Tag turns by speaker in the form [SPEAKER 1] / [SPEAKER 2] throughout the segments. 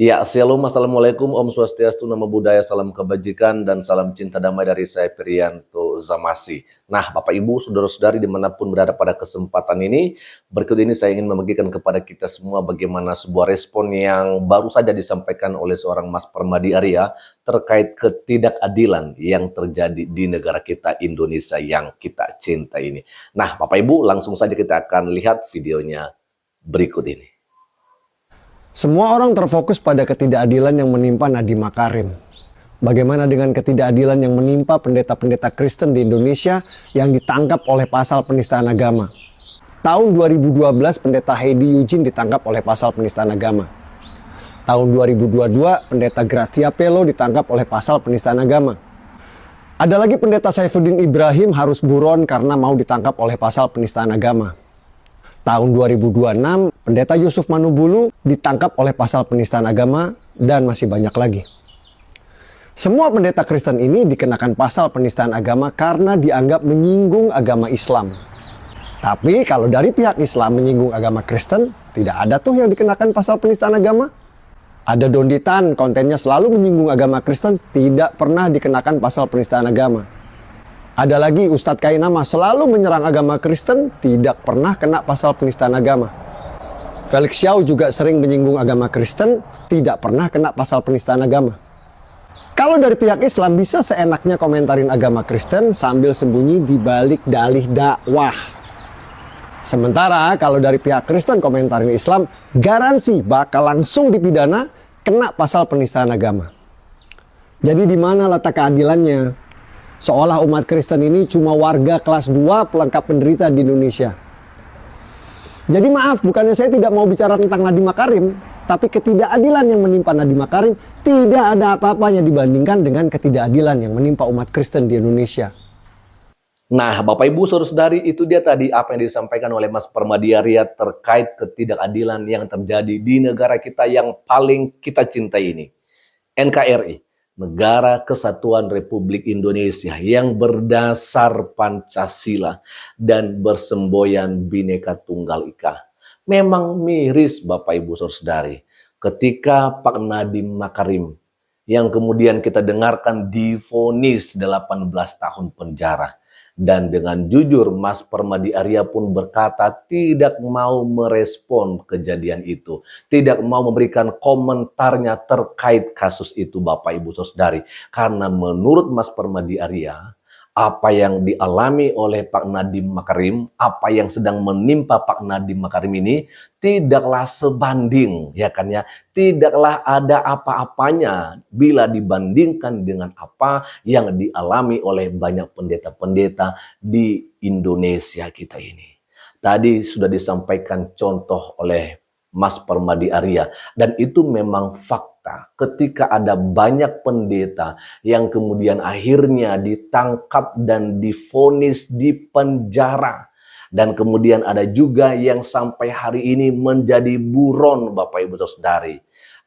[SPEAKER 1] Ya, shalom, assalamualaikum, Om Swastiastu, Namo Buddhaya, salam kebajikan, dan salam cinta damai dari saya, Priyanto Zamasi. Nah, Bapak Ibu, saudara-saudari dimanapun berada pada kesempatan ini, berikut ini saya ingin membagikan kepada kita semua bagaimana sebuah respon yang baru saja disampaikan oleh seorang Mas Permadi Arya terkait ketidakadilan yang terjadi di negara kita Indonesia yang kita cinta ini. Nah, Bapak Ibu, langsung saja kita akan lihat videonya berikut ini.
[SPEAKER 2] Semua orang terfokus pada ketidakadilan yang menimpa Nadiem Makarim. Bagaimana dengan ketidakadilan yang menimpa pendeta-pendeta Kristen di Indonesia yang ditangkap oleh pasal penistaan agama? Tahun 2012 pendeta Heidi Eugene ditangkap oleh pasal penistaan agama. Tahun 2022 pendeta Gratia Pelo ditangkap oleh pasal penistaan agama. Ada lagi pendeta Saifuddin Ibrahim harus buron karena mau ditangkap oleh pasal penistaan agama. Tahun 2026, pendeta Yusuf Manubulu ditangkap oleh pasal penistaan agama dan masih banyak lagi. Semua pendeta Kristen ini dikenakan pasal penistaan agama karena dianggap menyinggung agama Islam. Tapi kalau dari pihak Islam menyinggung agama Kristen, tidak ada tuh yang dikenakan pasal penistaan agama. Ada Donditan, kontennya selalu menyinggung agama Kristen, tidak pernah dikenakan pasal penistaan agama. Ada lagi Ustadz Kainama selalu menyerang agama Kristen, tidak pernah kena pasal penistaan agama. Felix Xiao juga sering menyinggung agama Kristen, tidak pernah kena pasal penistaan agama. Kalau dari pihak Islam bisa seenaknya komentarin agama Kristen sambil sembunyi di balik dalih dakwah. Sementara kalau dari pihak Kristen komentarin Islam, garansi bakal langsung dipidana kena pasal penistaan agama. Jadi di mana letak keadilannya? Seolah umat Kristen ini cuma warga kelas 2 pelengkap penderita di Indonesia. Jadi maaf, bukannya saya tidak mau bicara tentang Nadiem Makarim, tapi ketidakadilan yang menimpa Nadiem Makarim tidak ada apa-apanya dibandingkan dengan ketidakadilan yang menimpa umat Kristen di Indonesia.
[SPEAKER 1] Nah, Bapak Ibu saudara-saudari, itu dia tadi apa yang disampaikan oleh Mas Permadi Arya terkait ketidakadilan yang terjadi di negara kita yang paling kita cintai ini, NKRI. Negara Kesatuan Republik Indonesia yang berdasar Pancasila dan bersemboyan Bhinneka Tunggal Ika. Memang miris Bapak Ibu Saudara-saudari ketika Pak Nadiem Makarim yang kemudian kita dengarkan divonis 18 tahun penjara. Dan dengan jujur Mas Permadi Arya pun berkata tidak mau merespon kejadian itu. Tidak mau memberikan komentarnya terkait kasus itu Bapak Ibu Saudari. Karena menurut Mas Permadi Arya, apa yang dialami oleh Pak Nadiem Makarim, apa yang sedang menimpa Pak Nadiem Makarim ini tidaklah sebanding, ya kan ya, tidaklah ada apa-apanya bila dibandingkan dengan apa yang dialami oleh banyak pendeta-pendeta di Indonesia kita ini. Tadi sudah disampaikan contoh oleh Mas Permadi Arya, dan itu memang fakta ketika ada banyak pendeta yang kemudian akhirnya ditangkap dan divonis di penjara, dan kemudian ada juga yang sampai hari ini menjadi buron Bapak Ibu Saudari.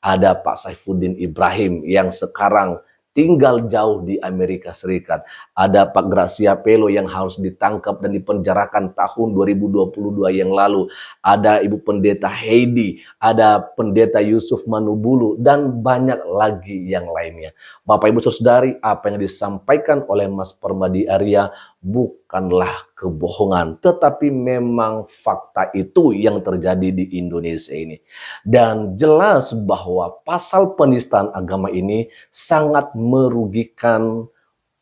[SPEAKER 1] Ada Pak Saifuddin Ibrahim yang sekarang tinggal jauh di Amerika Serikat. Ada Pak Gracia Pelo yang harus ditangkap dan dipenjarakan tahun 2022 yang lalu. Ada Ibu Pendeta Heidi, ada Pendeta Yusuf Manubulu, dan banyak lagi yang lainnya. Bapak Ibu Saudari, apa yang disampaikan oleh Mas Permadi Arya bukanlah kebohongan, tetapi memang fakta itu yang terjadi di Indonesia ini. Dan jelas bahwa pasal penistaan agama ini sangat merugikan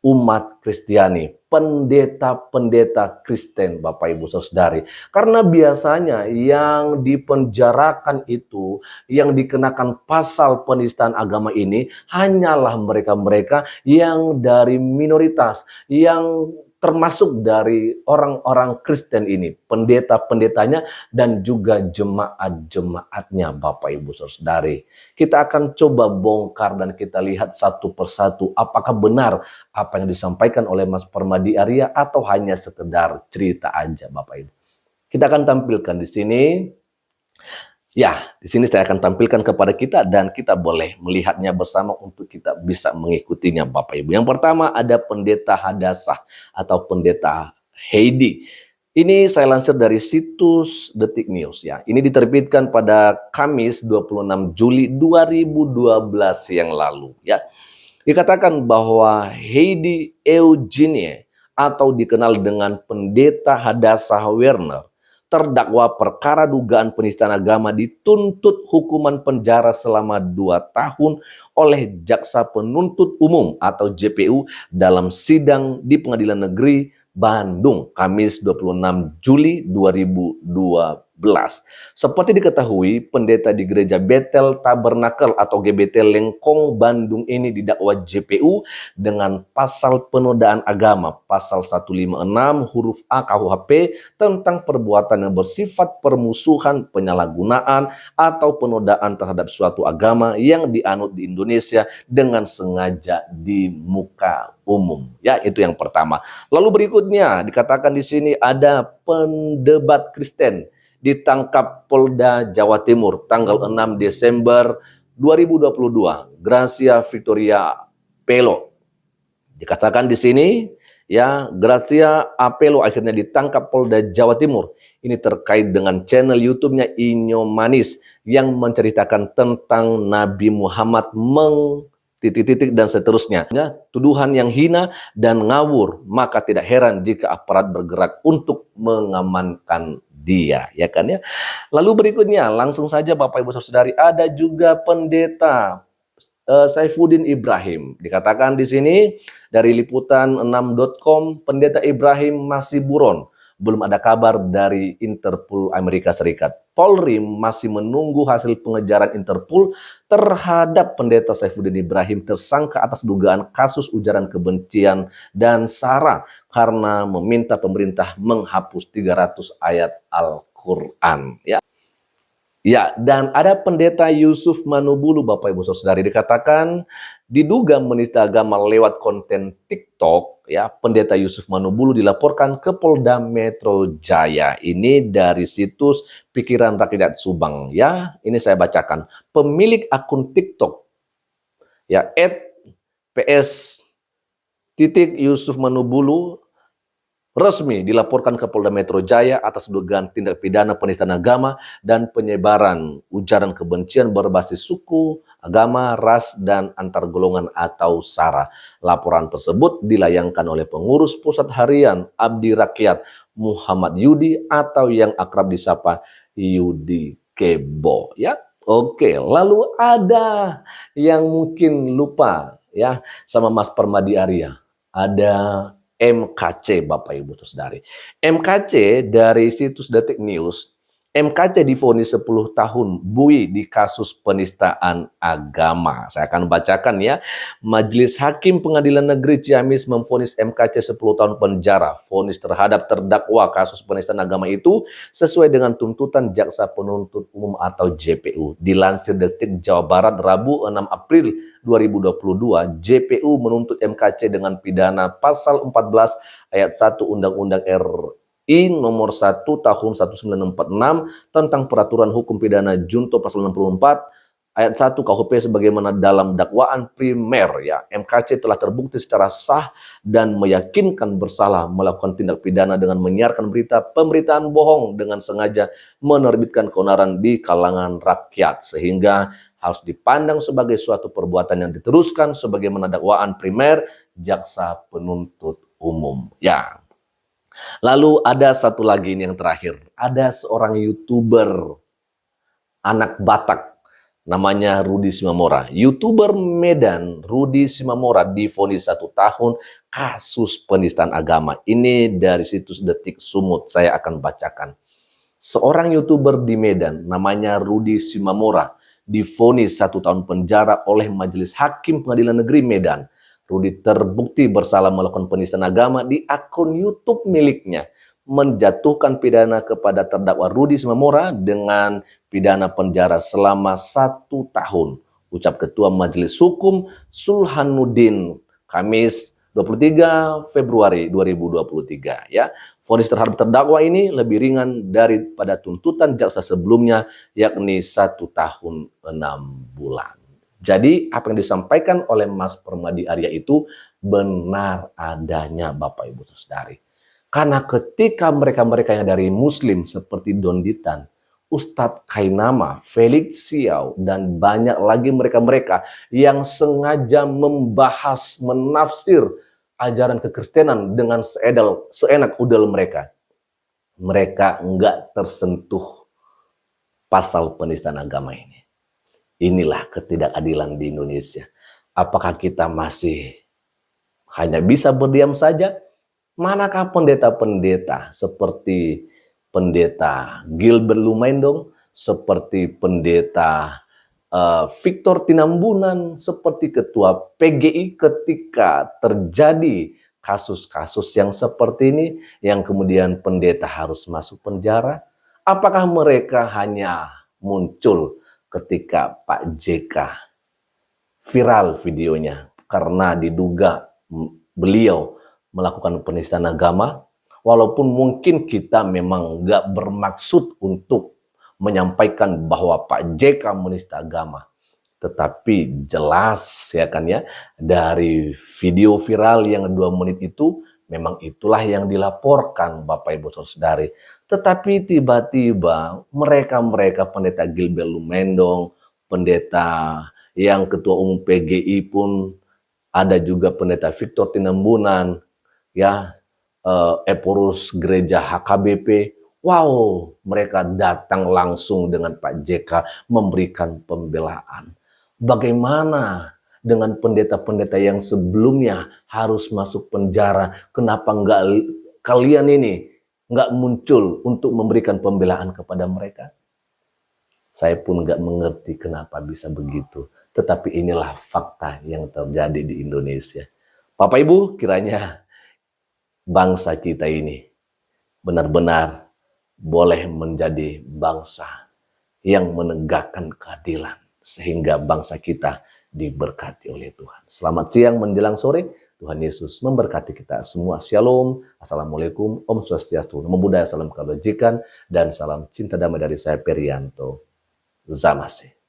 [SPEAKER 1] umat Kristiani, pendeta-pendeta Kristen Bapak Ibu Saudari. Karena biasanya yang dipenjarakan itu, yang dikenakan pasal penistaan agama ini hanyalah mereka-mereka yang dari minoritas, yang termasuk dari orang-orang Kristen ini, pendeta-pendetanya dan juga jemaat-jemaatnya Bapak Ibu Saudari. Kita akan coba bongkar dan kita lihat satu persatu apakah benar apa yang disampaikan oleh Mas Permadi Arya atau hanya sekedar cerita aja Bapak Ibu. Kita akan tampilkan di sini. Ya, di sini saya akan tampilkan kepada kita dan kita boleh melihatnya bersama untuk kita bisa mengikutinya Bapak Ibu. Yang pertama ada Pendeta Hadassah atau Pendeta Heidi. Ini saya lansir dari situs Detik News ya. Ini diterbitkan pada Kamis 26 Juli 2012 yang lalu ya. Dikatakan bahwa Heidi Eugenie atau dikenal dengan Pendeta Hadassah Werner terdakwa perkara dugaan penistaan agama dituntut hukuman penjara selama 2 tahun oleh Jaksa Penuntut Umum atau JPU dalam sidang di Pengadilan Negeri Bandung, Kamis 26 Juli 2012. Seperti diketahui, pendeta di Gereja Bethel Tabernakel atau GBT Lengkong, Bandung ini didakwa JPU dengan pasal penodaan agama, pasal 156 huruf A KUHP tentang perbuatan yang bersifat permusuhan, penyalahgunaan, atau penodaan terhadap suatu agama yang dianut di Indonesia dengan sengaja di muka umum. Ya, itu yang pertama. Lalu berikutnya dikatakan di sini ada pendebat Kristen ditangkap Polda Jawa Timur tanggal 6 Desember 2022. Gracia Victoria Pelo. Dikatakan di sini ya, Gracia Apelo akhirnya ditangkap Polda Jawa Timur. Ini terkait dengan channel YouTube-nya Inyo Manis yang menceritakan tentang Nabi Muhammad titik-titik dan seterusnya. Ya, tuduhan yang hina dan ngawur, maka tidak heran jika aparat bergerak untuk mengamankan dia, ya kan ya. Lalu berikutnya, langsung saja Bapak Ibu Saudari, ada juga pendeta Saifuddin Ibrahim. Dikatakan di sini dari liputan6.com, pendeta Ibrahim masih buron. Belum ada kabar dari Interpol Amerika Serikat. Polri masih menunggu hasil pengejaran Interpol terhadap pendeta Saifuddin Ibrahim tersangka atas dugaan kasus ujaran kebencian dan sara karena meminta pemerintah menghapus 300 ayat Al-Quran. Ya, dan ada pendeta Yusuf Manubulu, Bapak Ibu Saudari, dikatakan diduga menista agama lewat konten TikTok. Ya, pendeta Yusuf Manubulu dilaporkan ke Polda Metro Jaya. Ini dari situs Pikiran Rakyat Subang. Ya, ini saya bacakan. Pemilik akun TikTok ya @ps Yusuf Manubulu resmi dilaporkan ke Polda Metro Jaya atas dugaan tindak pidana penistaan agama dan penyebaran ujaran kebencian berbasis suku, agama, ras, dan antar golongan atau SARA. Laporan tersebut dilayangkan oleh pengurus pusat harian Abdi Rakyat Muhammad Yudi atau yang akrab disapa Yudi Kebo. Ya, oke. Lalu ada yang mungkin lupa ya sama Mas Permadi Arya. Ada MKC, Bapak Ibu Saudari. MKC dari situs Detik News, MKC divonis 10 tahun buih di kasus penistaan agama. Saya akan bacakan ya. Majelis Hakim Pengadilan Negeri Ciamis memvonis MKC 10 tahun penjara. Vonis terhadap terdakwa kasus penistaan agama itu sesuai dengan tuntutan Jaksa Penuntut Umum atau JPU. Dilansir Detik Jawa Barat Rabu 6 April 2022, JPU menuntut MKC dengan pidana pasal 14 ayat 1 Undang-Undang RI nomor 1 tahun 1946 tentang peraturan hukum pidana junto pasal 64 ayat 1 KUHP sebagaimana dalam dakwaan primer ya. MKC telah terbukti secara sah dan meyakinkan bersalah melakukan tindak pidana dengan menyiarkan pemberitaan bohong dengan sengaja menerbitkan keonaran di kalangan rakyat sehingga harus dipandang sebagai suatu perbuatan yang diteruskan sebagaimana dakwaan primer Jaksa Penuntut Umum. Ya. Lalu ada satu lagi ini yang terakhir. Ada seorang YouTuber anak Batak namanya Rudi Simamora. YouTuber Medan Rudi Simamora divonis 1 tahun kasus penistaan agama. Ini dari situs Detik Sumut. Saya akan bacakan. Seorang YouTuber di Medan namanya Rudi Simamora divonis 1 tahun penjara oleh Majelis Hakim Pengadilan Negeri Medan. Rudi terbukti bersalah melakukan penistaan agama di akun YouTube miliknya, menjatuhkan pidana kepada terdakwa Rudi Simamora dengan pidana penjara selama 1 tahun. Ucap Ketua Majelis Hukum Sulhanuddin Kamis 23 Februari 2023 ya. Vonis terhadap terdakwa ini lebih ringan daripada tuntutan jaksa sebelumnya yakni 1 tahun 6 bulan. Jadi apa yang disampaikan oleh Mas Permadi Arya itu benar adanya Bapak Ibu Saudari. Karena ketika mereka-mereka yang dari Muslim seperti Don Ditan, Ustadz Kainama, Felix Siau, dan banyak lagi mereka-mereka yang sengaja membahas, menafsir ajaran kekristenan dengan seenak udel mereka. Mereka enggak tersentuh pasal penistaan agama ini. Inilah ketidakadilan di Indonesia. Apakah kita masih hanya bisa berdiam saja? Manakah pendeta-pendeta seperti pendeta Gilbert Lumendong, seperti pendeta Victor Tinambunan, seperti ketua PGI ketika terjadi kasus-kasus yang seperti ini, yang kemudian pendeta harus masuk penjara? Apakah mereka hanya muncul ketika Pak JK viral videonya karena diduga beliau melakukan penistaan agama, walaupun mungkin kita memang nggak bermaksud untuk menyampaikan bahwa Pak JK menista agama, tetapi jelas ya kan ya, dari video viral yang 2 menit itu, memang itulah yang dilaporkan Bapak Ibu Saudari. Tetapi tiba-tiba mereka-mereka pendeta Gilbert Lumendong, pendeta yang ketua umum PGI pun, ada juga pendeta Victor Tinambunan, ya, Eporus Gereja HKBP, wow, mereka datang langsung dengan Pak JK memberikan pembelaan. Bagaimana dengan pendeta-pendeta yang sebelumnya harus masuk penjara? Kenapa kalian ini nggak muncul untuk memberikan pembelaan kepada mereka? Saya pun nggak mengerti kenapa bisa begitu. Tetapi inilah fakta yang terjadi di Indonesia. Bapak Ibu, kiranya bangsa kita ini benar-benar boleh menjadi bangsa yang menegakkan keadilan, sehingga bangsa kita diberkati oleh Tuhan. Selamat siang menjelang sore, Tuhan Yesus memberkati kita semua. Shalom, Assalamualaikum, Om Swastiastu, Namo Buddhaya, salam kebajikan, dan salam cinta damai dari saya Perianto Zamase.